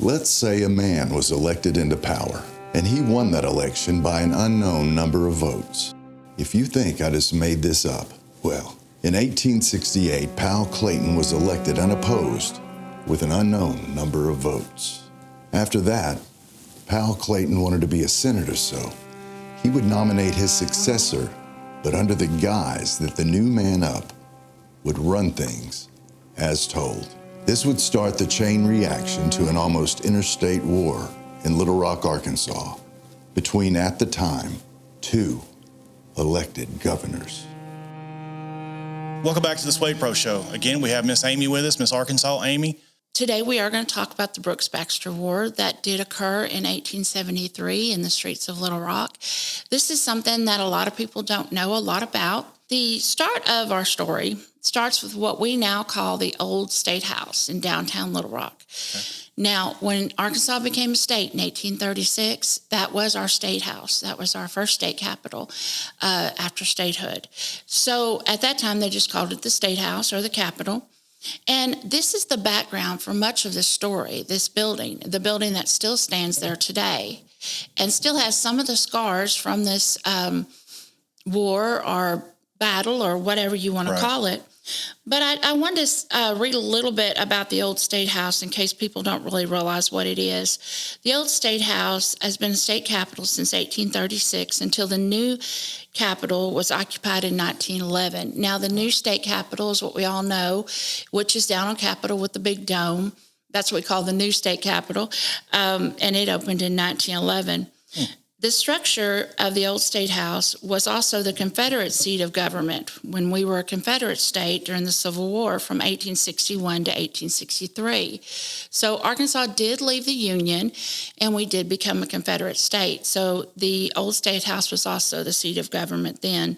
Let's say a man was elected into power, and he won that election by an unknown number of votes. If you think I just made this up, well, in 1868, Powell Clayton was elected unopposed with an unknown number of votes. After that, Powell Clayton wanted to be a senator, so he would nominate his successor, but under the guise that the new man up would run things as told. This would start the chain reaction to an almost interstate war in Little Rock, Arkansas, between, at the time, two elected governors. Welcome back to the SWADE Pro Show. Again, we have Miss Amy with us, Miss Arkansas Amy. Today we are going to talk about the Brooks-Baxter War that did occur in 1873 in the streets of Little Rock. This is something that a lot of people don't know a lot about. The start of our story starts with what we now call the Old State House in downtown Little Rock. Okay. Now, when Arkansas became a state in 1836, that was our state house. That was our first state capital after statehood. So at that time, they just called it the State House or the Capitol. And this is the background for much of this story, this building, the building that still stands there today and still has some of the scars from this war or battle or whatever you want to call it. But I wanted to read a little bit about the Old State House in case people don't really realize what it is. The Old State House has been a state capitol since 1836 until the new capitol was occupied in 1911. Now, the new state capitol is what we all know, which is down on Capitol with the big dome. That's what we call the new state capitol, and it opened in 1911. The structure of the Old State House was also the Confederate seat of government when we were a Confederate state during the Civil War from 1861 to 1863. So Arkansas did leave the Union, and we did become a Confederate state. So the Old State House was also the seat of government then.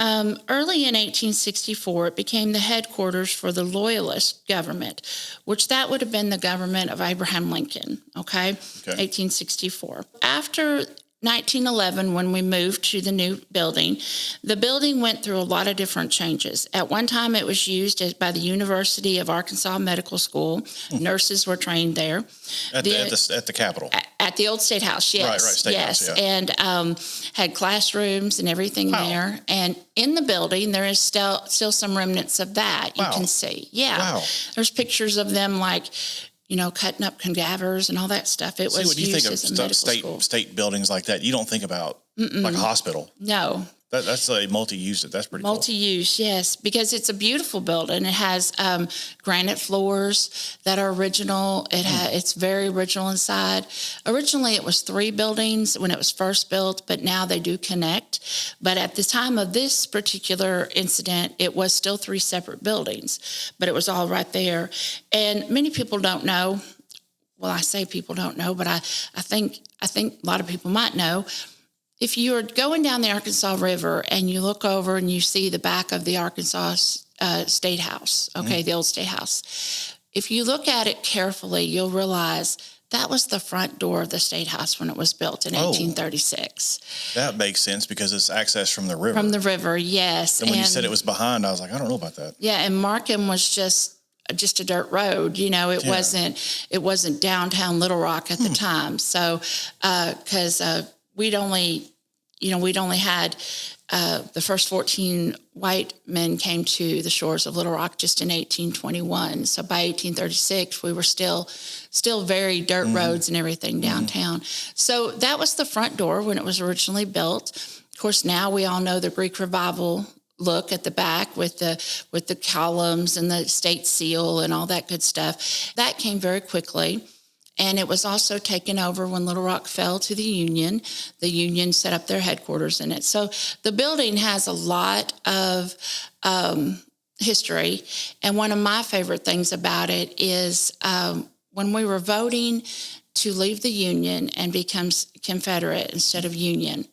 Early in 1864, it became the headquarters for the Loyalist government, which that would have been the government of Abraham Lincoln, okay? 1864. After 1911, when we moved to the new building, the building went through a lot of different changes. At one time, it was used by the University of Arkansas Medical School. Nurses were trained there. At the Capitol. At the Old State House, yes. Right, State House, yeah. And had classrooms and everything there. And in the building, there is still some remnants of that you can see. Yeah. Wow. There's pictures of them cutting up cadavers and all that stuff. It was used as a medical school. State buildings like that, you don't think about like a hospital. No. That's a multi-use. That's pretty cool. Multi-use, yes, because it's a beautiful building. It has granite floors that are original. It's very original inside. Originally, it was 3 buildings when it was first built, but now they do connect. But at the time of this particular incident, it was still 3 separate buildings, but it was all right there. And many people don't know. Well, I say people don't know, but I think a lot of people might know. If you're going down the Arkansas River and you look over and you see the back of the Arkansas State House, the Old State House, if you look at it carefully, you'll realize that was the front door of the State House when it was built in 1836. That makes sense because it's access from the river. From the river, yes. And when you said it was behind, I was like, I don't know about that. Yeah, and Markham was just a dirt road. It wasn't downtown Little Rock at the time. So, because we'd only had the first 14 white men came to the shores of Little Rock just in 1821. So by 1836, we were still very dirt roads and everything downtown. So that was the front door when it was originally built. Of course, now we all know the Greek Revival look at the back with the columns and the state seal and all that good stuff. That came very quickly. And it was also taken over when Little Rock fell to the Union. The Union set up their headquarters in it. So the building has a lot of history. And one of my favorite things about it is when we were voting to leave the Union and become Confederate instead of Union,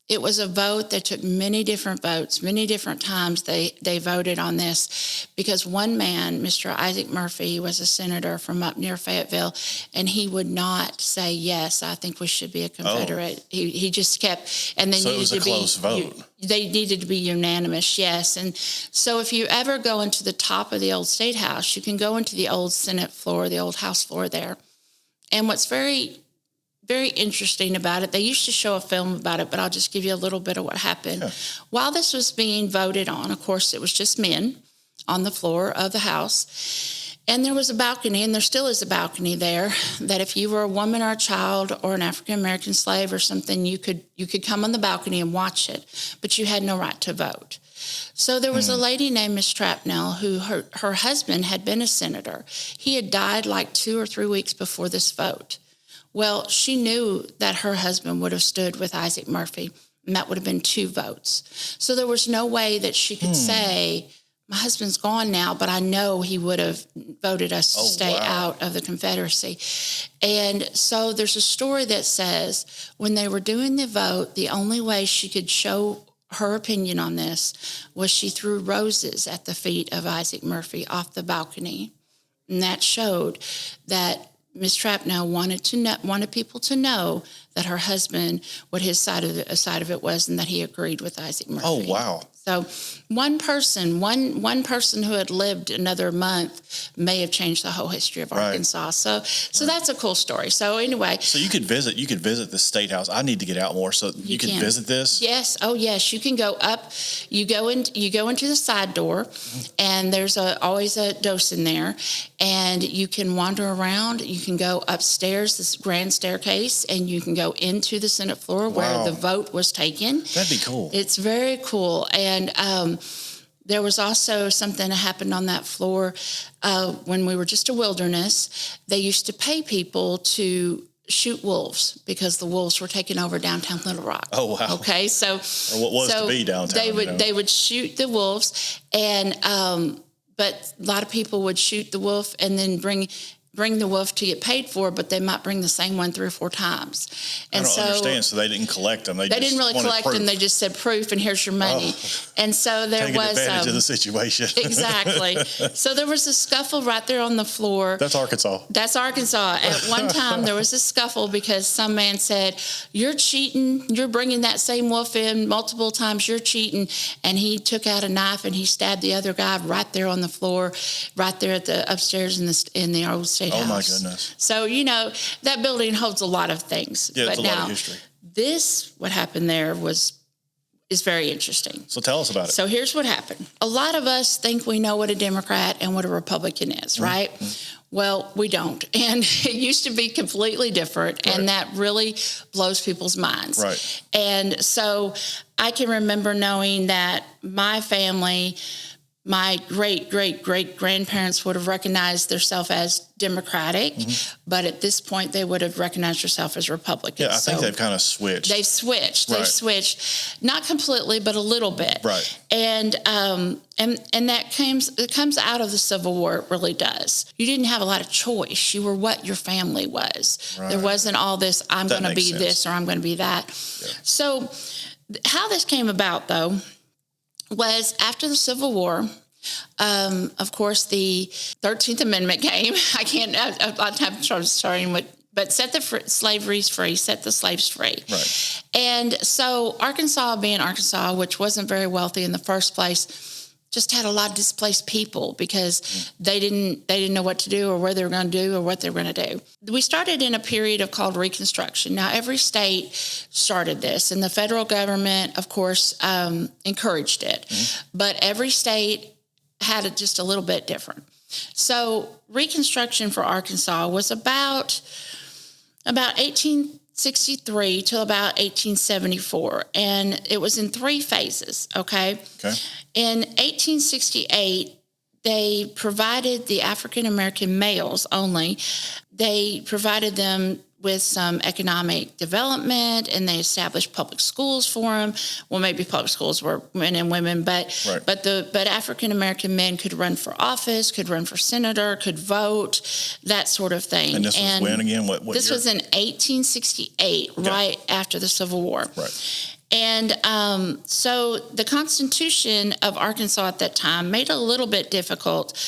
it was a vote that took many different votes, many different times they voted on this because one man, Mr. Isaac Murphy, was a senator from up near Fayetteville, and he would not say, yes, I think we should be a Confederate. Oh. He just kept, and they so needed it was a to close be, vote. They needed to be unanimous, yes. And so if you ever go into the top of the old State House, you can go into the old Senate floor, the old House floor there. And what's very, very interesting about it, they used to show a film about it, but I'll just give you a little bit of what happened. Yeah. While this was being voted on, of course, it was just men on the floor of the House. And there was a balcony, and there still is a balcony there, that if you were a woman or a child or an African-American slave or something, you could come on the balcony and watch it, but you had no right to vote. So there was a lady named Miss Trapnell who her husband had been a senator. He had died like 2 or 3 weeks before this vote. Well, she knew that her husband would have stood with Isaac Murphy, and that would have been 2 votes. So there was no way that she could say, my husband's gone now, but I know he would have voted us to stay out of the Confederacy. And so there's a story that says when they were doing the vote, the only way she could show her opinion on this was she threw roses at the feet of Isaac Murphy off the balcony. And that showed that Miss Trapnell wanted people to know that her husband, what his side of it was, and that he agreed with Isaac Murphy. Oh, wow. So one person who had lived another month may have changed the whole history of Arkansas. So that's a cool story. So anyway, so you could visit the State House. I need to get out more, so you can visit this. Yes. Oh, yes. You can go up. You go into the side door, and there's always a docent there, and you can wander around. You can go upstairs, this grand staircase, and you can go into the Senate floor where the vote was taken. That'd be cool. It's very cool. And there was also something that happened on that floor when we were just a wilderness. They used to pay people to shoot wolves because the wolves were taking over downtown Little Rock. Oh, wow. Okay, so or what was to be downtown. They would shoot the wolves, and but a lot of people would shoot the wolf and then bring the wolf to get paid for, but they might bring the same one 3 or 4 times. And I don't understand. So they didn't collect them. They didn't really collect proof. them. They just said proof, and here's your money. And so there Taking was advantage of the situation. Exactly. So there was a scuffle right there on the floor. That's Arkansas. That's Arkansas. At one time, there was a scuffle because some man said, "You're cheating. You're bringing that same wolf in multiple times. You're cheating." And he took out a knife and he stabbed the other guy right there on the floor, right there at the upstairs in the old State House. Oh, my goodness. So, that building holds a lot of things. Yeah, it's but a lot now, of history. what happened there is very interesting. So tell us about it. So here's what happened. A lot of us think we know what a Democrat and what a Republican is, right? Well, we don't. And it used to be completely different, and that really blows people's minds. Right. And so I can remember knowing that my family, my great-great-great-grandparents would have recognized themselves as Democratic, but at this point they would have recognized themselves as Republican. Yeah, I think they've kind of switched. They've switched. Right. They've switched, not completely, but a little bit. Right. And that comes out of the Civil War. It really does. You didn't have a lot of choice. You were what your family was. Right. There wasn't all this, I'm going to be this or I'm going to be that. Yeah. So how this came about, though, was after the Civil War. Of course, the 13th Amendment came. I'm starting with, but set the slaves free. Right. And so Arkansas, being Arkansas, which wasn't very wealthy in the first place, just had a lot of displaced people because they didn't know what to do or where they were going to do or what they were going to do. We started in a period called Reconstruction. Now, every state started this, and the federal government, of course, encouraged it. But every state had it just a little bit different. So Reconstruction for Arkansas was about 1863 till about 1874, and it was in 3 phases, okay? In 1868, they provided the African-American males only, they provided them with some economic development, and they established public schools for them. Well, maybe public schools were men and women, but African American men could run for office, could run for senator, could vote, that sort of thing. And this was when again? What this year? was in 1868, right after the Civil War. Right. And so the Constitution of Arkansas at that time made it a little bit difficult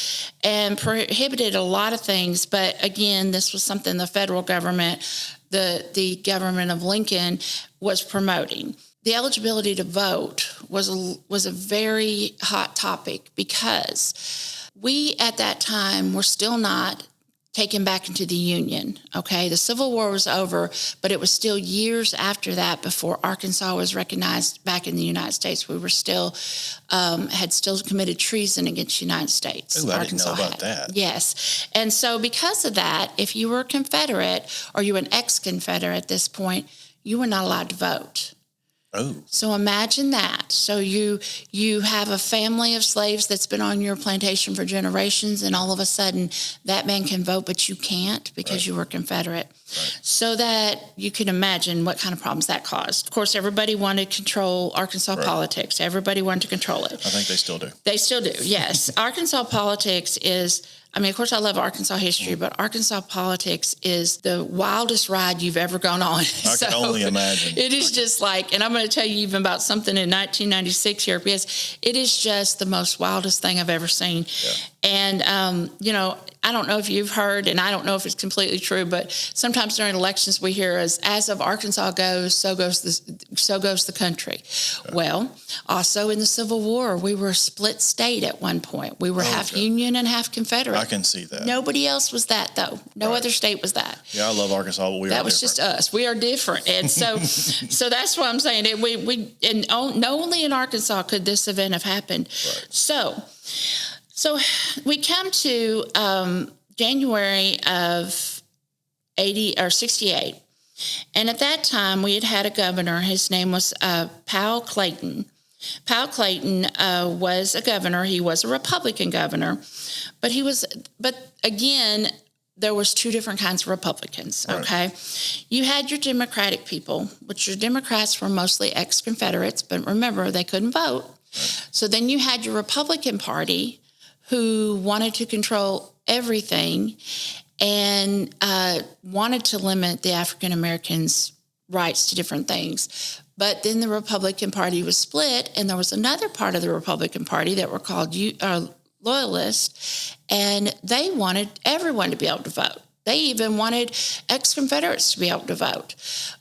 and prohibited a lot of things. But again, this was something the federal government, the government of Lincoln, was promoting. The eligibility to vote was a very hot topic because we at that time were still not taken back into the Union. Okay, the Civil War was over, but it was still years after that before Arkansas was recognized back in the United States. We were still had still committed treason against the United States. Ooh, I didn't know about that. Yes, and so because of that, if you were a Confederate or you were an ex-Confederate at this point, you were not allowed to vote. Oh. So imagine that. So you have a family of slaves that's been on your plantation for generations, and all of a sudden that man can vote, but you can't because you were Confederate. Right. So that you can imagine what kind of problems that caused. Of course, everybody wanted to control Arkansas politics. Everybody wanted to control it. I think they still do. They still do, yes. Arkansas politics is... I mean, of course, I love Arkansas history, but Arkansas politics is the wildest ride you've ever gone on. I can only imagine. It is just like, and I'm going to tell you even about something in 1996 here, because it is just the most wildest thing I've ever seen. Yeah. And, I don't know if you've heard, and I don't know if it's completely true, but sometimes during elections we hear as of Arkansas goes, so goes the country. Yeah. Well, also in the Civil War, we were a split state at one point. We were half Union and half Confederate. I can see that. Nobody else was that, though. No other state was that. Yeah, I love Arkansas, but that was different. Just us. We are different, and so so that's what I'm saying. Not only in Arkansas could this event have happened. Right. So we come to January of 68, and at that time we had a governor. His name was Powell Clayton. Powell Clayton was a governor. He was a Republican governor, but again, there was two different kinds of Republicans, okay? Right. You had your Democratic people, which your Democrats were mostly ex-Confederates, but remember, they couldn't vote. Right. So then you had your Republican Party, who wanted to control everything and wanted to limit the African Americans' rights to different things. But then the Republican Party was split, and there was another part of the Republican Party that were called Loyalists, and they wanted everyone to be able to vote. They even wanted ex-Confederates to be able to vote.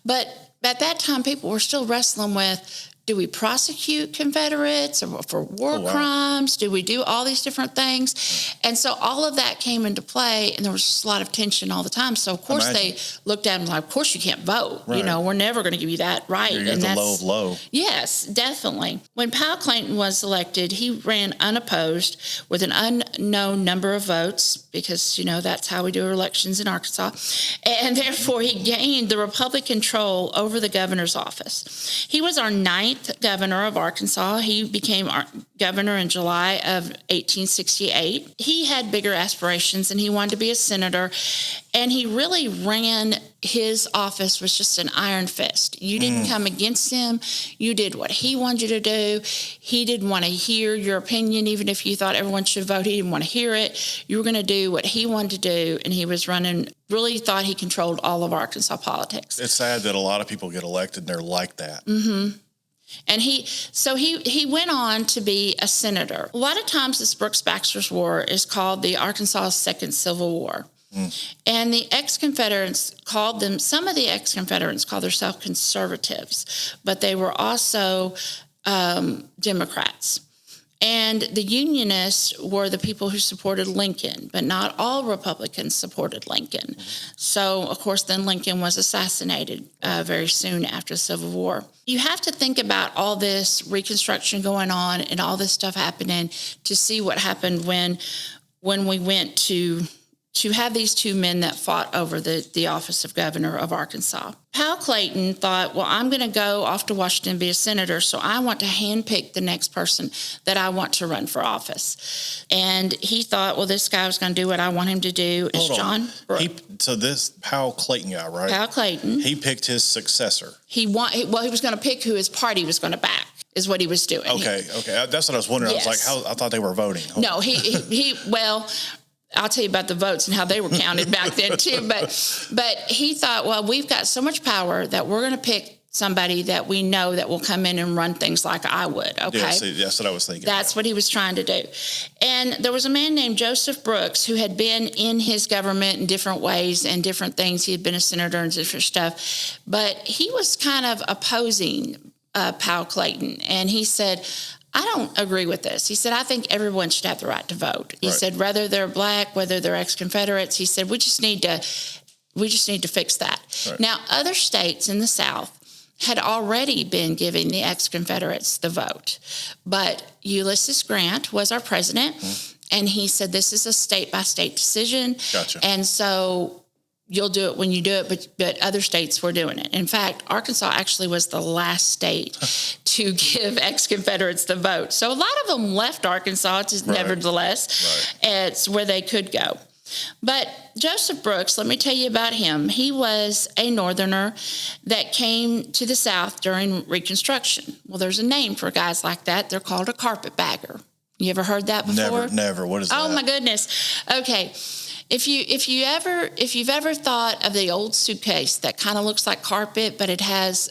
But at that time, people were still wrestling with, do we prosecute Confederates for war crimes? Do we do all these different things? And so all of that came into play, and there was just a lot of tension all the time. So, of course, they looked at them like, of course you can't vote. Right. We're never going to give you that right. You're the low of low. Yes, definitely. When Powell Clayton was elected, he ran unopposed with an unknown number of votes because, that's how we do elections in Arkansas. And therefore, he gained the Republican control over the governor's office. He was our ninth governor of Arkansas. He became our governor in July of 1868. He had bigger aspirations, and he wanted to be a senator, and he really ran his office was just an iron fist. You didn't come against him. You did what he wanted you to do. He didn't want to hear your opinion, even if you thought everyone should vote. He didn't want to hear it. You were going to do what he wanted to do, and he was really thought he controlled all of Arkansas politics. It's sad that a lot of people get elected and they're like that. Mm-hmm. And he went on to be a senator. A lot of times this Brooks-Baxter's War is called the Arkansas Second Civil War. And the ex-Confederates some of the ex-Confederates called themselves conservatives, but they were also Democrats. And the Unionists were the people who supported Lincoln, but not all Republicans supported Lincoln. So, of course, then Lincoln was assassinated very soon after the Civil War. You have to think about all this Reconstruction going on and all this stuff happening to see what happened when we went to have these two men that fought over the office of governor of Arkansas. Powell Clayton thought, well, I'm going to go off to Washington and be a senator, so I want to handpick the next person that I want to run for office. And he thought, well, this guy was going to do what I want him to do. John Brooks. So this Powell Clayton guy, right? Powell Clayton. He picked his successor. He was going to pick who his party was going to back, is what he was doing. Okay. That's what I was wondering. Yes. I was like, I thought they were voting. No, well, I'll tell you about the votes and how they were counted back then too. But he thought, well, we've got so much power that we're going to pick somebody that we know that will come in and run things like I would. Okay, that's what I was thinking. That's what he was trying to do. And there was a man named Joseph Brooks who had been in his government in different ways and different things. He had been a senator and different stuff, but he was kind of opposing Powell Clayton, and he said, I don't agree with this. He said, I think everyone should have the right to vote. He said, whether they're black, whether they're ex-Confederates, he said, we just need to fix that. Right. Now, other states in the South had already been giving the ex-Confederates the vote. But Ulysses Grant was our president, and he said, this is a state-by-state decision. Gotcha. And so you'll do it when you do it, but other states were doing it. In fact, Arkansas actually was the last state to give ex-Confederates the vote. So a lot of them left Arkansas, nevertheless. It's where they could go. But Joseph Brooks, let me tell you about him. He was a Northerner that came to the South during Reconstruction. Well, there's a name for guys like that. They're called a carpetbagger. You ever heard that before? Never. What is that? Oh, my goodness. Okay. If you've ever thought of the old suitcase that kind of looks like carpet, but it has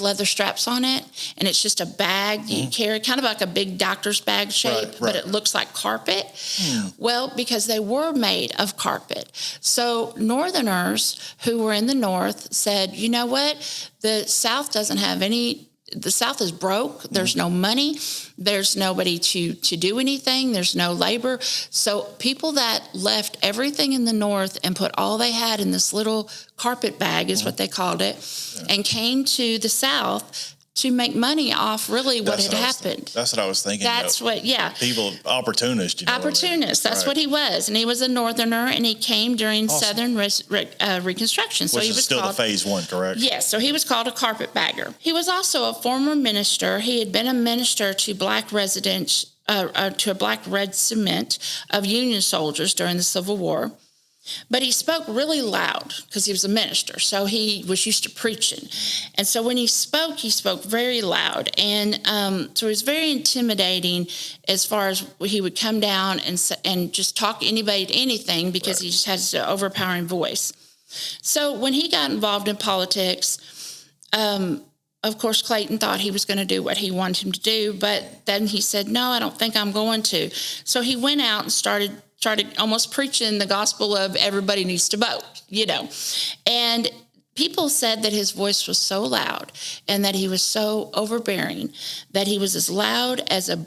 leather straps on it, and it's just a bag you carry, kind of like a big doctor's bag shape, but it looks like carpet. Well, because they were made of carpet. So Northerners who were in the North said, you know what, the South doesn't have any. The South is broke. There's no money. There's nobody to do anything. There's no labor. So people that left everything in the North and put all they had in this little carpet bag is what they called it, and came to the South to make money off really what had happened. That's what I was thinking. That's what, People, opportunists. Opportunists, that's what he was. And he was a Northerner, and he came during Southern Reconstruction. So Which he is was still called, the phase one, correct? Yes, so he was called a carpetbagger. He was also a former minister. He had been a minister to black residents, to a black regiment of Union soldiers during the Civil War. But he spoke really loud because he was a minister, so he was used to preaching. And so when he spoke very loud. And so he was very intimidating as far as he would come down and just talk anybody to anything because he just had an overpowering voice. So when he got involved in politics, of course, Clayton thought he was going to do what he wanted him to do, but then he said, no, I don't think I'm going to. So he went out and started almost preaching the gospel of everybody needs to vote, And people said that his voice was so loud and that he was so overbearing that he was as loud as a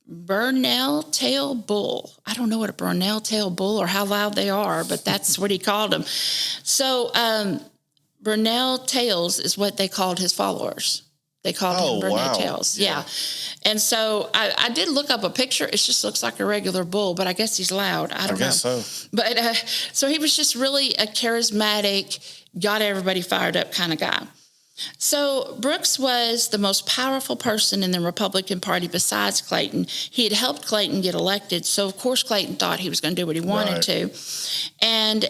Burnell tail bull. I don't know what a Burnell tail bull or how loud they are, but that's what he called them. So Burnell tails is what they called his followers. They called him Burnell tails. Yeah. And so I did look up a picture. It just looks like a regular bull, but I guess he's loud. I guess so. But so he was just really a charismatic, got everybody fired up kind of guy. So Brooks was the most powerful person in the Republican Party besides Clayton. He had helped Clayton get elected. So, of course, Clayton thought he was going to do what he wanted to. And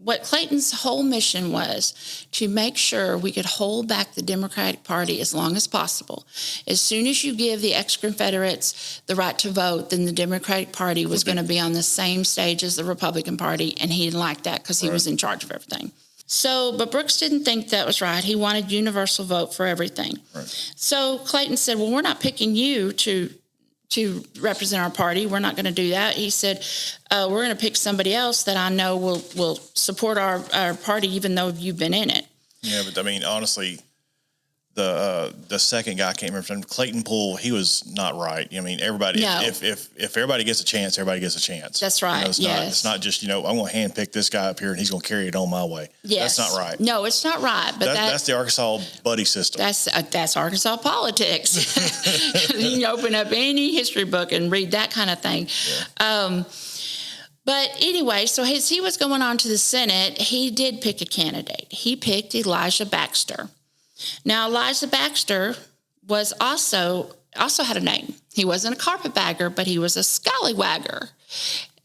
what Clayton's whole mission was to make sure we could hold back the Democratic Party as long as possible. As soon as you give the ex-Confederates the right to vote, then the Democratic Party was going to be on the same stage as the Republican Party, and he didn't like that because he was in charge of everything. So, but Brooks didn't think that was right. He wanted universal vote for everything. So Clayton said, well, we're not picking you to represent our party. We're not going to do that. He said, we're going to pick somebody else that I know will support our party even though you've been in it. Yeah, but I mean, honestly, the second guy, I can't remember his name, Clayton Poole, he was not right. I mean, everybody, if everybody gets a chance, everybody gets a chance. That's right. It's not just, I'm going to handpick this guy up here and he's going to carry it on my way. Yes. That's not right. No, it's not right. But that's the Arkansas buddy system. That's Arkansas politics. You can open up any history book and read that kind of thing. Yeah. But anyway, so as he was going on to the Senate, he did pick a candidate. He picked Elijah Baxter. Now, Elijah Baxter was also had a name. He wasn't a carpetbagger, but he was a scallywagger.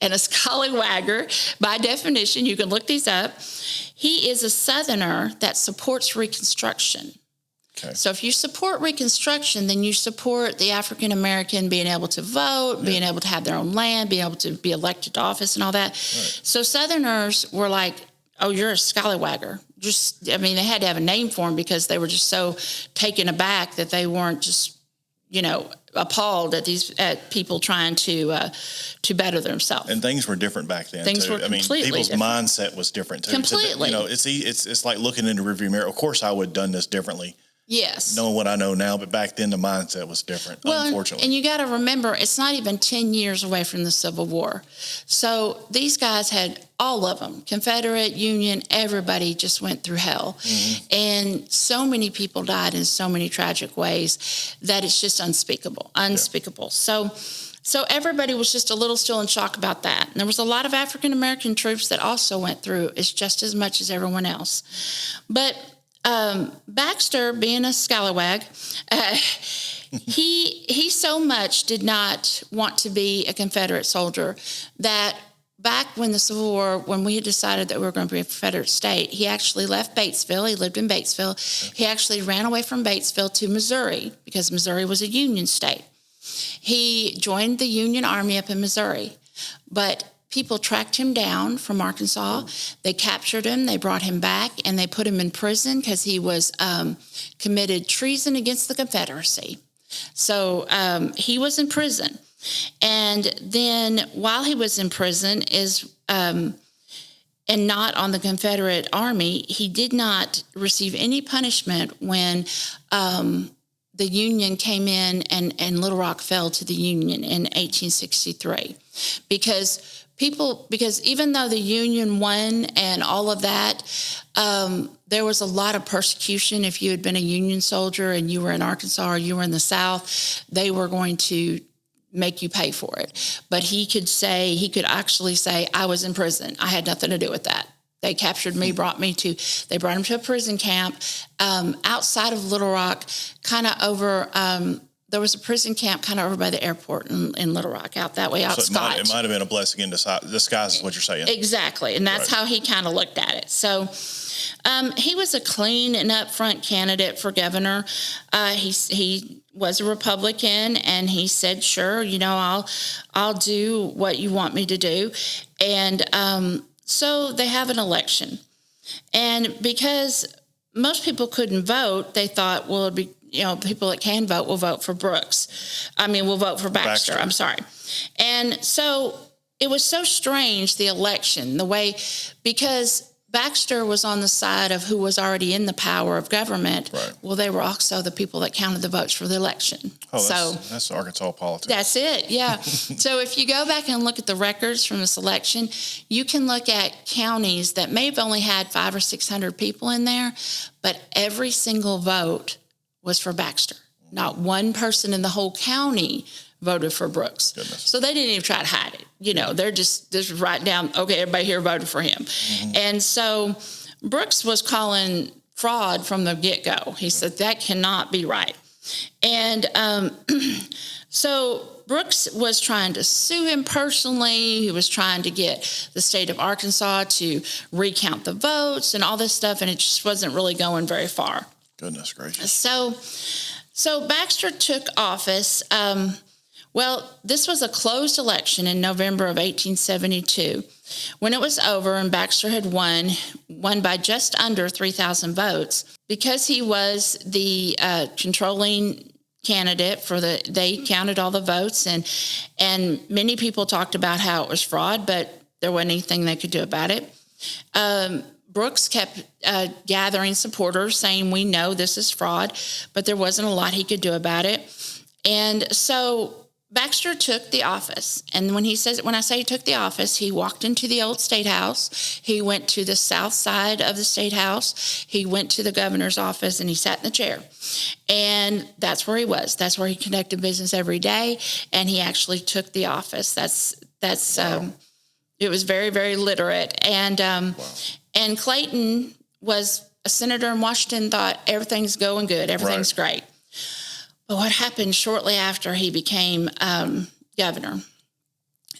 And a scallywagger, by definition, you can look these up, he is a Southerner that supports Reconstruction. Okay. So if you support Reconstruction, then you support the African-American being able to vote, being able to have their own land, being able to be elected to office and all that. Right. So Southerners were like, oh, you're a scallywagger. They had to have a name for him because they were just so taken aback that they weren't just, appalled at people trying to better themselves. And things were different back then. People's mindset was different too. Completely. So it's like looking in the rearview mirror. Of course, I would have done this differently. Yes. Knowing what I know now, but back then the mindset was different, unfortunately. And you got to remember, it's not even 10 years away from the Civil War. So these guys had, all of them, Confederate, Union, everybody just went through hell. Mm-hmm. And so many people died in so many tragic ways that it's just unspeakable. Yeah. So everybody was just a little still in shock about that. And there was a lot of African-American troops that also went through it just as much as everyone else. But Baxter, being a scallywag, he so much did not want to be a Confederate soldier that back when the Civil War, when we had decided that we were going to be a Confederate state, he actually left Batesville. He lived in Batesville. He actually ran away from Batesville to Missouri because Missouri was a Union state. He joined the Union Army up in Missouri, but people tracked him down from Arkansas. They captured him. They brought him back, and they put him in prison because he was committed treason against the Confederacy. So he was in prison. And then while he was in prison and not on the Confederate Army, he did not receive any punishment when the Union came in and Little Rock fell to the Union in 1863. Because even though the Union won and all of that, there was a lot of persecution. If you had been a Union soldier and you were in Arkansas or you were in the South, they were going to make you pay for it. But he could actually say, I was in prison. I had nothing to do with that. They captured me, they brought him to a prison camp outside of Little Rock, kind of over, there was a prison camp kind of over by the airport in Little Rock, out that way, out Scotch. It might have been a blessing in disguise is what you're saying. Exactly, and that's how he kind of looked at it. So he was a clean and upfront candidate for governor. He was a Republican, and he said, sure, I'll do what you want me to do. And so they have an election. And because most people couldn't vote, they thought, well, it'd be, people that can vote will vote for we'll vote for Baxter. I'm sorry. And so it was so strange, the election, because Baxter was on the side of who was already in the power of government. Right. Well, they were also the people that counted the votes for the election. Oh, that's Arkansas politics. That's it, yeah. So if you go back and look at the records from this election, you can look at counties that may have only had 500 or 600 people in there, but every single vote was for Baxter. Not one person in the whole county voted for Brooks. Goodness. So they didn't even try to hide it. They're just write down, okay, everybody here voted for him. Mm-hmm. And so Brooks was calling fraud from the get-go. He said, that cannot be right. And so Brooks was trying to sue him personally. He was trying to get the state of Arkansas to recount the votes and all this stuff, and it just wasn't really going very far. Goodness gracious. So Baxter took office. This was a closed election in November of 1872. When it was over and Baxter had won by just under 3,000 votes, because he was the controlling candidate they counted all the votes, and many people talked about how it was fraud, but there wasn't anything they could do about it. Brooks kept gathering supporters saying, we know this is fraud, but there wasn't a lot he could do about it. And so Baxter took the office. And when I say he took the office, he walked into the old State House. He went to the south side of the State House. He went to the governor's office, and he sat in the chair. And that's where he was. That's where he conducted business every day. And he actually took the office. Wow. It was very, very literate. And And Clayton was a senator in Washington, thought everything's going good, everything's great. But what happened shortly after he became governor?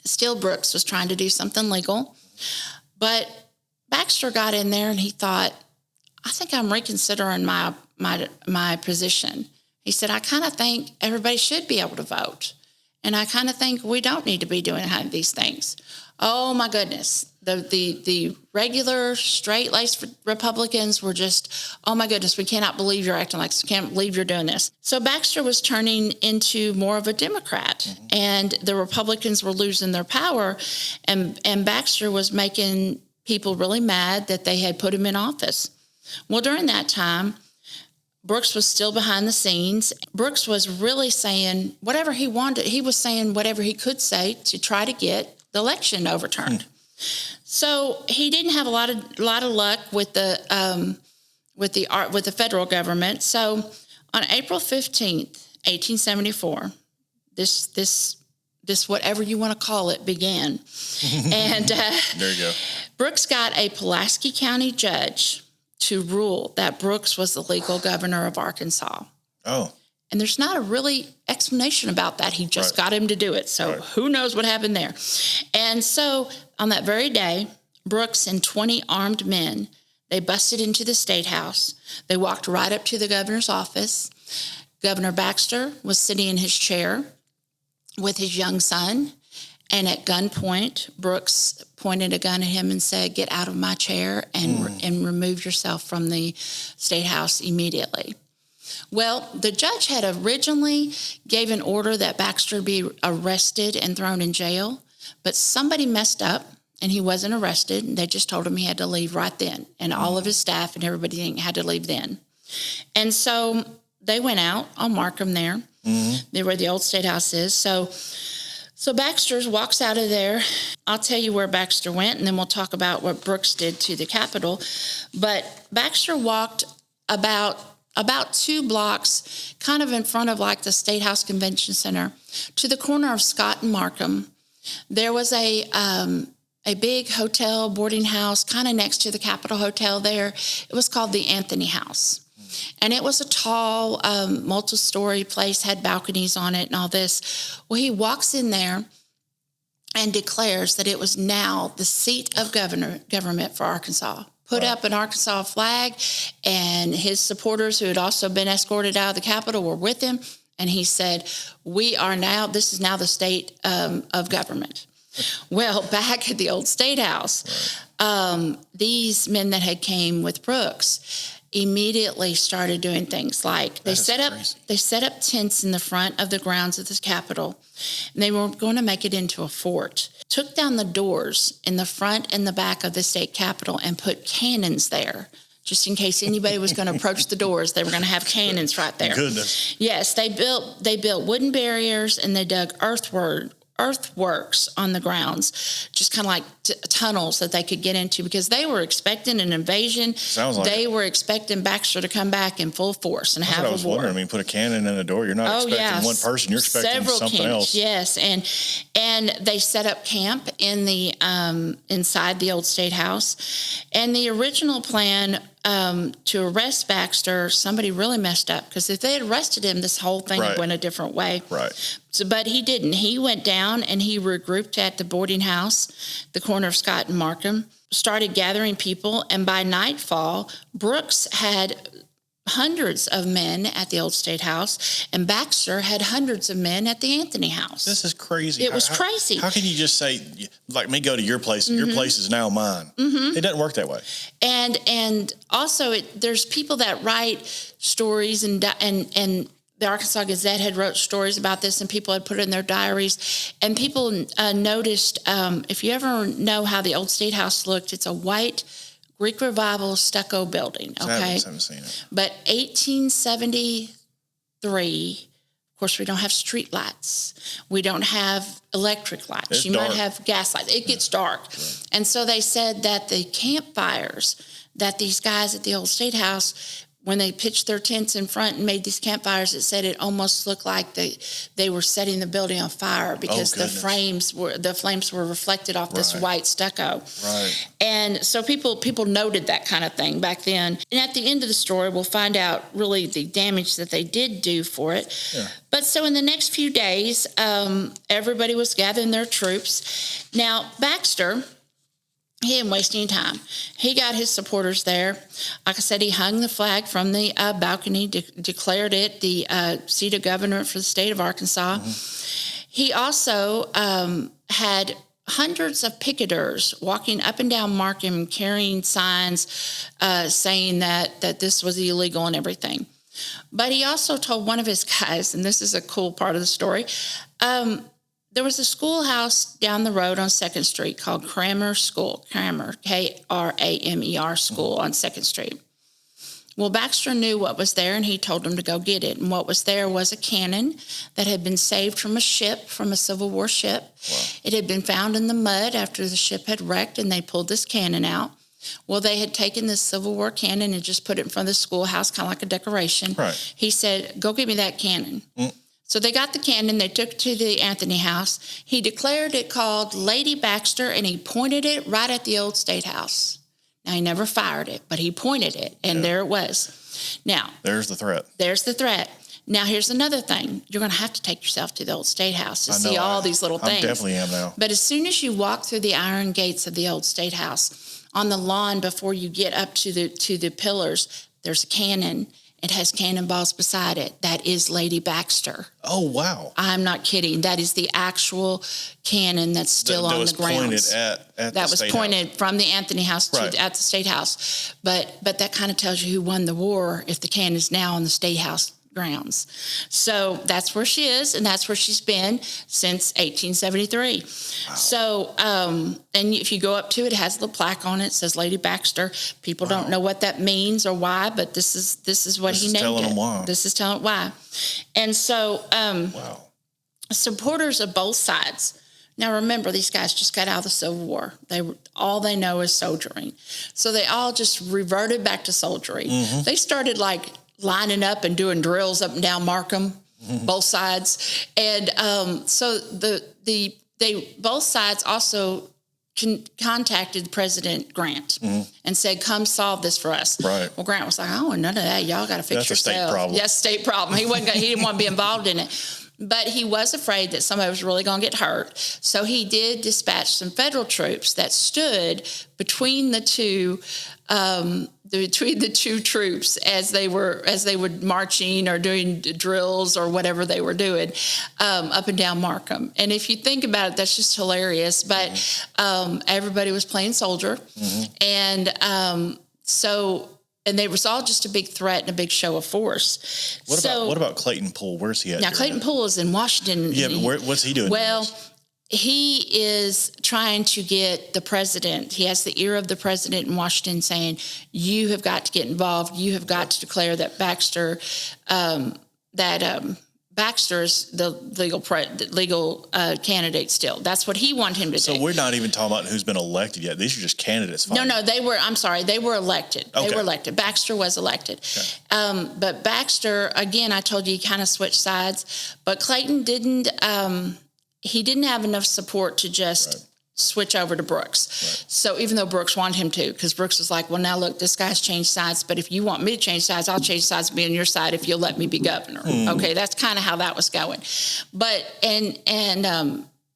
Still, Brooks was trying to do something legal, but Baxter got in there and he thought, I think I'm reconsidering my position. He said, I kind of think everybody should be able to vote. And I kind of think we don't need to be doing these things. Oh, my goodness. The regular, straight-laced Republicans were just, oh, my goodness, we cannot believe you're acting like this. We can't believe you're doing this. So Baxter was turning into more of a Democrat, and the Republicans were losing their power, and Baxter was making people really mad that they had put him in office. Well, during that time, Brooks was still behind the scenes. Brooks was really saying whatever he wanted. He was saying whatever he could say to try to get the election overturned. So he didn't have a lot of luck with the federal government. So on April 15th, 1874, this whatever you want to call it began. And there you go. Brooks got a Pulaski County judge to rule that Brooks was the legal governor of Arkansas. Oh. And there's not a really explanation about that. He just got him to do it. So who knows what happened there. And so on that very day, Brooks and 20 armed men, they busted into the State House. They walked right up to the governor's office. Governor Baxter was sitting in his chair with his young son. And at gunpoint, Brooks pointed a gun at him and said, "Get out of my chair and remove yourself from the State House immediately." Well, the judge had originally gave an order that Baxter be arrested and thrown in jail, but somebody messed up and he wasn't arrested. They just told him he had to leave right then, and all of his staff and everybody had to leave then. And so they went out on Markham there, where the old State House is. So Baxter walks out of there. I'll tell you where Baxter went, and then we'll talk about what Brooks did to the Capitol. But Baxter walked about 2 blocks, kind of in front of like the State House Convention Center, to the corner of Scott and Markham. There was a big hotel, boarding house, kind of next to the Capitol Hotel there. It was called the Anthony House. And it was a tall, multi-story place, had balconies on it and all this. Well, he walks in there and declares that it was now the seat of government for Arkansas. Put up an Arkansas flag, and his supporters, who had also been escorted out of the Capitol, were with him. And he said, this is now the state of government. Well, back at the old State House, these men that had came with Brooks immediately started doing things like they set up tents in the front of the grounds of the Capitol, and they were going to make it into a fort. Took down the doors in the front and the back of the state capitol and put cannons there, just in case anybody was going to approach the doors. They were going to have cannons right there. Goodness. Yes, they built wooden barriers, and they dug earthworks on the grounds, just kind of like tunnels that they could get into, because they were expecting an invasion. Sounds like they were expecting Baxter to come back in full force and have a war. I was wondering. I mean, put a cannon in a door. You're not expecting one person. You're expecting several something cannons, else. Yes, and they set up camp in the inside the old State House. And the original plan to arrest Baxter, somebody really messed up, because if they had arrested him, this whole thing went a different way. Right. So, but he didn't. He went down and he regrouped at the boarding house, the corner of Scott and Markham, started gathering people, and by nightfall, Brooks had hundreds of men at the old State House, and Baxter had hundreds of men at the Anthony House. This is crazy. It was crazy. How can you just say, like me, go to your place, and your place is now mine? It doesn't work that way. And also, there's people that write stories, and the Arkansas Gazette had wrote stories about this, and people had put it in their diaries. And people noticed, if you ever know how the old State House looked, it's a white Greek Revival stucco building. Okay, I haven't seen it. But 1873, of course, we don't have street lights. We don't have electric lights. It's you dark. might have gas lights. It gets dark. Right. And so they said that the campfires that these guys at the old State House, when they pitched their tents in front and made these campfires, it said it almost looked like they were setting the building on fire, because the flames were reflected off this white stucco. Right. And so people noted that kind of thing back then. And at the end of the story, we'll find out really the damage that they did do for it. Yeah. But so in the next few days, everybody was gathering their troops. Now, Baxter, he didn't waste any time. He got his supporters there. Like I said, he hung the flag from the balcony, declared it the seat of government for the state of Arkansas. He also had hundreds of picketers walking up and down Markham, carrying signs saying that this was illegal and everything. But he also told one of his guys, and this is a cool part of the story, there was a schoolhouse down the road on 2nd Street called Kramer School, Kramer, Kramer School on 2nd Street. Well, Baxter knew what was there, and he told him to go get it. And what was there was a cannon that had been saved from a ship, from a Civil War ship. Wow. It had been found in the mud after the ship had wrecked, and they pulled this cannon out. Well, they had taken this Civil War cannon and just put it in front of the schoolhouse, kind of like a decoration. Right. He said, go get me that cannon. So they got the cannon. They took it to the Anthony House. He declared it called Lady Baxter, and he pointed it right at the old State House. Now, he never fired it, but he pointed it, and there it was. Now, there's the threat. There's the threat. Now, here's another thing. You're going to have to take yourself to the old State House to see all these little things. I definitely am now. But as soon as you walk through the iron gates of the old State House, on the lawn before you get up to the pillars, there's a cannon. It has cannonballs beside it. That is Lady Baxter. Oh, wow. I'm not kidding. That is the actual cannon that's still on the grounds. That was pointed from the Anthony House to at the State House. But that kind of tells you who won the war if the cannon is now on the State House grounds. So that's where she is, and that's where she's been since 1873. Wow. So, and if you go up to it, it has the plaque on it. It says Lady Baxter. People don't know what that means or why, but this is what he named it. This is telling them why. This is telling why. And so, supporters of both sides. Now, remember, these guys just got out of the Civil War. All they know is soldiering. So they all just reverted back to soldiering. Mm-hmm. They started lining up and doing drills up and down Markham, both sides. And so both sides also contacted President Grant and said, come solve this for us. Right. Well, Grant was like, oh, none of that. Y'all got to fix yourself. That's a state problem. Yes, state problem. He didn't want to be involved in it. But he was afraid that somebody was really going to get hurt. So he did dispatch some federal troops that stood between the two troops as they were marching or doing drills or whatever they were doing up and down Markham. And if you think about it, that's just hilarious. But everybody was playing soldier, and and they was all just a big threat and a big show of force. What about Clayton Poole? Where's he at? Now, Clayton Poole is in Washington. Yeah, but what's he doing? Well, he is trying to get the president. He has the ear of the president in Washington saying, you have got to get involved. You have got to declare that Baxter, Baxter's the legal candidate still. That's what he wanted him to do. So we're not even talking about who's been elected yet. These are just candidates. No, they were elected. Okay. They were elected. Baxter was elected. Okay. But Baxter, again, I told you, he kind of switched sides. But Clayton didn't have enough support to just switch over to Brooks. Right. So even though Brooks wanted him to, because Brooks was like, well, now look, this guy's changed sides, but if you want me to change sides, I'll change sides and be on your side if you'll let me be governor. Okay, that's kind of how that was going. But, and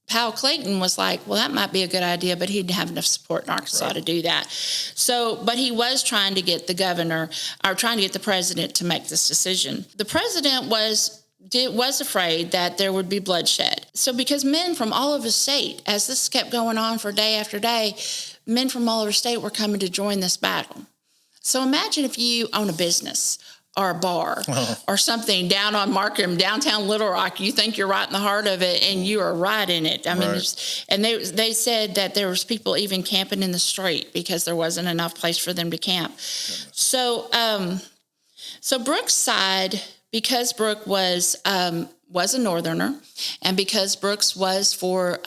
Powell Clayton was like, well, that might be a good idea, but he didn't have enough support in Arkansas to do that. So, but he was trying to get the president to make this decision. The president was afraid that there would be bloodshed. So because men from all over the state, as this kept going on for day after day, men from all over the state were coming to join this battle. So imagine if you own a business or a bar or something down on Markham, downtown Little Rock, you think you're right in the heart of it and you are right in it. I mean, and they said that there was people even camping in the street because there wasn't enough place for them to camp. So Brooks' side, because Brooke was a Northerner, and because Brooks was for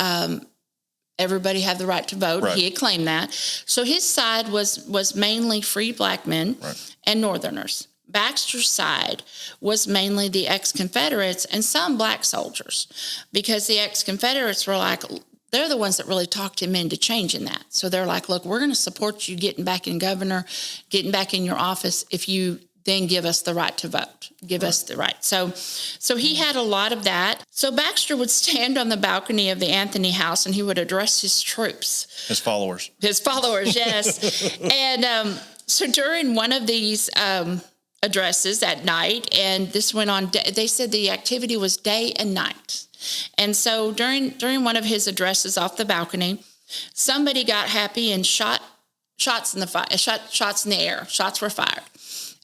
everybody had the right to vote, he had claimed that. So his side was mainly free black men and Northerners. Baxter's side was mainly the ex-Confederates and some black soldiers, because the ex-Confederates were like, they're the ones that really talked him into changing that. So they're like, look, we're going to support you getting back in governor, getting back in your office if you then give us the right to vote, give us the right. So he had a lot of that. So Baxter would stand on the balcony of the Anthony House and he would address his troops. His followers, yes. And so during one of these addresses at night, and this went on, they said the activity was day and night. And so during one of his addresses off the balcony, somebody got happy and shots in the air. Shots were fired.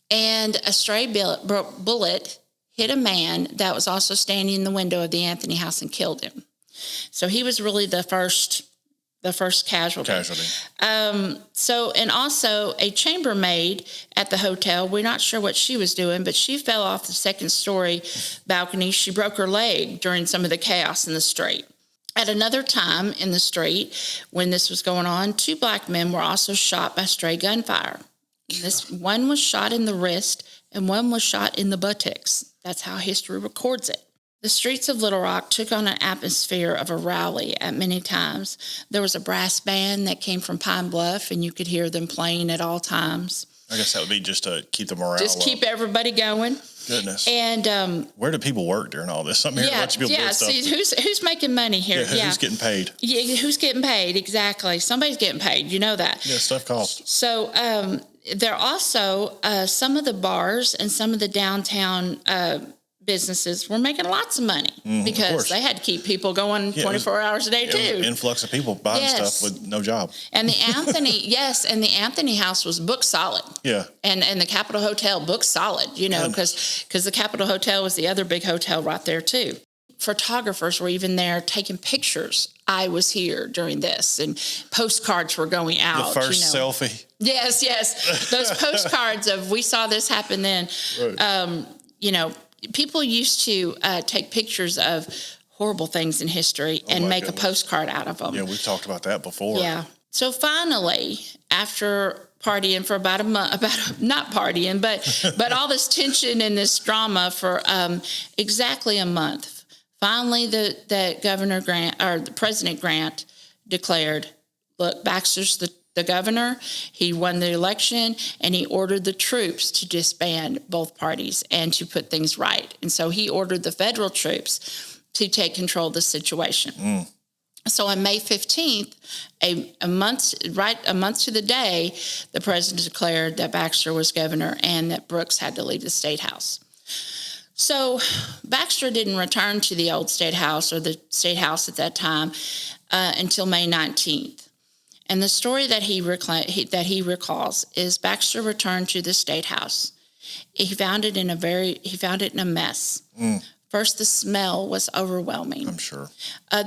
And a stray bullet hit a man that was also standing in the window of the Anthony House and killed him. So he was really the first The first casualty. And also a chambermaid at the hotel, we're not sure what she was doing, but she fell off the second story balcony. She broke her leg during some of the chaos in the street. At another time in the street, when this was going on, 2 black men were also shot by stray gunfire. One was shot in the wrist and one was shot in the buttocks. That's how history records it. The streets of Little Rock took on an atmosphere of a rally at many times. There was a brass band that came from Pine Bluff, and you could hear them playing at all times. I guess that would be just to keep the morale Just keep everybody going. Goodness. And where do people work during all this? Something here, lots of people doing stuff. See, who's making money here? Who's getting paid? Yeah, who's getting paid? Exactly. Somebody's getting paid. You know that. Yeah, stuff costs. So there are also some of the bars and some of the downtown businesses were making lots of money because they had to keep people going 24 hours a day too. Influx of people buying stuff with no job. And the Anthony House was booked solid. Yeah. And the Capitol Hotel booked solid, because the Capitol Hotel was the other big hotel right there too. Photographers were even there taking pictures. I was here during this, and postcards were going out. The first selfie. Yes. Those postcards of we saw this happen then. Right. People used to take pictures of horrible things in history and make a postcard out of them. Yeah, we've talked about that before. Yeah. So finally, after partying for about a month, not partying, but all this tension and this drama for exactly a month, finally the Governor Grant, or the President Grant, declared, look, Baxter's the governor. He won the election, and he ordered the troops to disband both parties and to put things right. And so he ordered the federal troops to take control of the situation. So on May 15th, a month to the day, the president declared that Baxter was governor and that Brooks had to leave the State House. So Baxter didn't return to the old State House, or the State House at that time, until May 19th. And the story that he recalls is Baxter returned to the State House. He found it in a mess. First, the smell was overwhelming. I'm sure.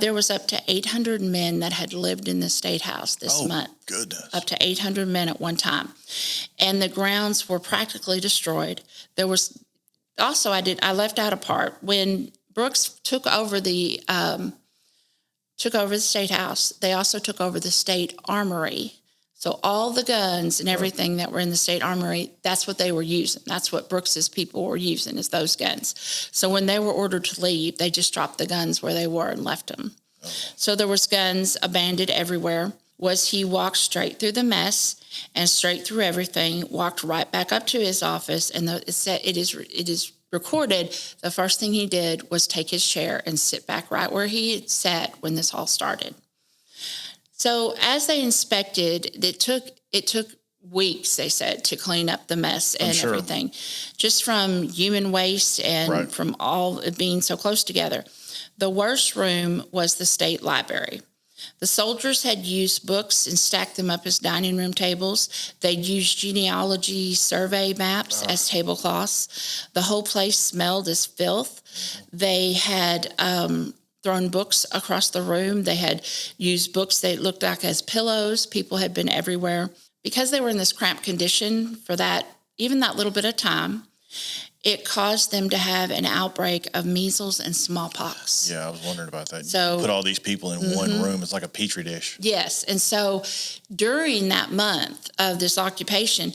There was up to 800 men that had lived in the State House this month. Oh, goodness. Up to 800 men at one time. And the grounds were practically destroyed. There was also, I left out a part. When Brooks took over the State House, they also took over the State Armory. So all the guns and everything that were in the State Armory, that's what they were using. That's what Brooks's people were using, is those guns. So when they were ordered to leave, they just dropped the guns where they were and left them. So there was guns abandoned everywhere. He walked straight through the mess and straight through everything, walked right back up to his office, and it is recorded, the first thing he did was take his chair and sit back right where he had sat when this all started. So as they inspected, it took weeks, they said, to clean up the mess and everything, just from human waste and from all it being so close together. The worst room was the State Library. The soldiers had used books and stacked them up as dining room tables. They'd used genealogy survey maps as tablecloths. The whole place smelled as filth. They had thrown books across the room. They had used books that looked like as pillows. People had been everywhere. Because they were in this cramped condition for even that little bit of time, it caused them to have an outbreak of measles and smallpox. Yeah, I was wondering about that. So, you put all these people in one room. It's like a petri dish. Yes. And so during that month of this occupation,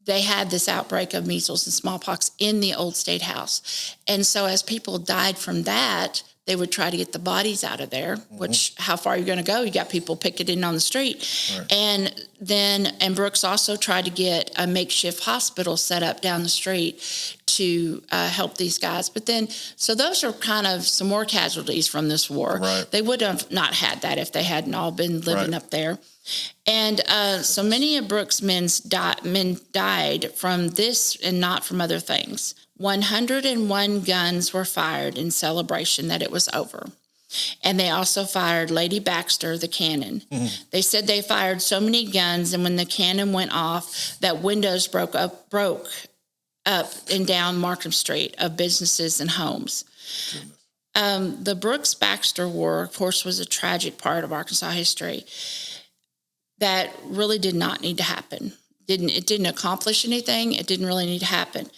they had this outbreak of measles and smallpox in the old State House. And so as people died from that, they would try to get the bodies out of there, which, how far are you going to go? You got people picketing on the street. Right. And Brooks also tried to get a makeshift hospital set up down the street to help these guys. But then, so those are kind of some more casualties from this war. Right. They would have not had that if they hadn't all been living up there. And so many of Brooks' men died from this and not from other things. 101 guns were fired in celebration that it was over. And they also fired Lady Baxter, the cannon. Mm-hmm. They said they fired so many guns, and when the cannon went off, that windows broke up and down Markham Street of businesses and homes. the Brooks-Baxter War, of course, was a tragic part of Arkansas history that really did not need to happen. It didn't accomplish anything. It didn't really need to happen.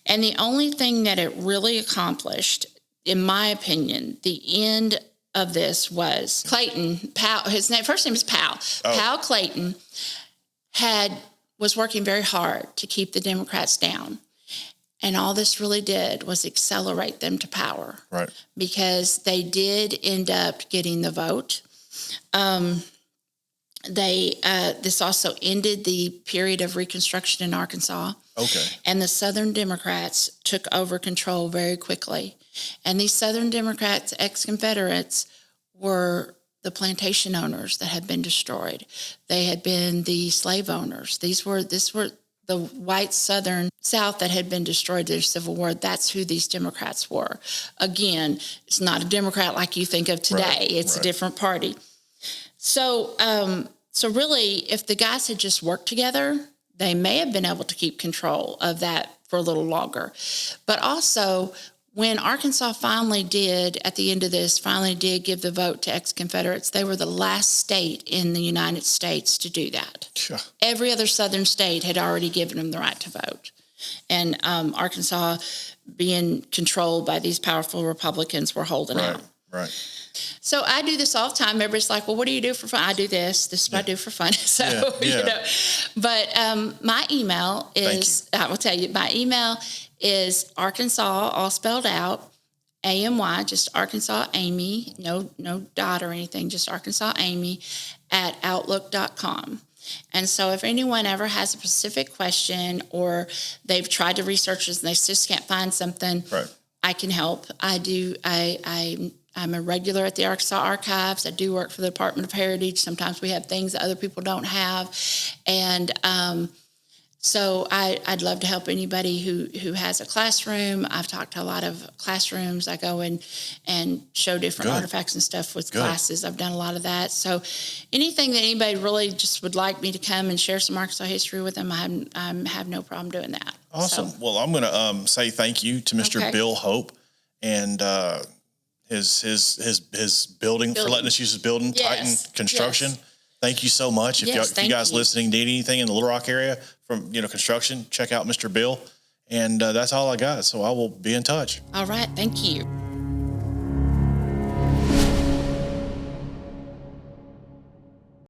And the only thing that it really accomplished, in my opinion, the end of this was Clayton Powell. His first name is Powell. Oh. Powell Clayton was working very hard to keep the Democrats down. And all this really did was accelerate them to power. Right. Because they did end up getting the vote. This also ended the period of Reconstruction in Arkansas. Okay. And the Southern Democrats took over control very quickly. And these Southern Democrats, ex-Confederates, were the plantation owners that had been destroyed. They had been the slave owners. This were the white Southern South that had been destroyed during the Civil War. That's who these Democrats were. Again, it's not a Democrat like you think of today. Right. It's a different party. So really, if the guys had just worked together, they may have been able to keep control of that for a little longer. But also, when Arkansas finally did, at the end of this, give the vote to ex-Confederates, they were the last state in the United States to do that. Sure. Every other Southern state had already given them the right to vote. And Arkansas, being controlled by these powerful Republicans, were holding out. Right. So I do this all the time. Everybody's like, well, what do you do for fun? I do this. This is what I do for fun. So, you know. But my email is, I will tell you, my email is Arkansas, all spelled out, AMY, just Arkansas Amy, no dot or anything, just Arkansas Amy at outlook.com. And so if anyone ever has a specific question or they've tried to research this and they just can't find something, I can help. I'm a regular at the Arkansas Archives. I do work for the Department of Heritage. Sometimes we have things that other people don't have. And so I'd love to help anybody who has a classroom. I've talked to a lot of classrooms. I go in and show different artifacts and stuff with classes. I've done a lot of that. So anything that anybody really just would like me to come and share some Arkansas history with them, I have no problem doing that. Awesome. So, well, I'm going to say thank you to Mr. Bill Hope and his building for letting us use his building, Titan Construction. Yes. Thank you so much. If you guys listening need anything in the Little Rock area from construction, check out Mr. Bill. And that's all I got. So I will be in touch. All right. Thank you.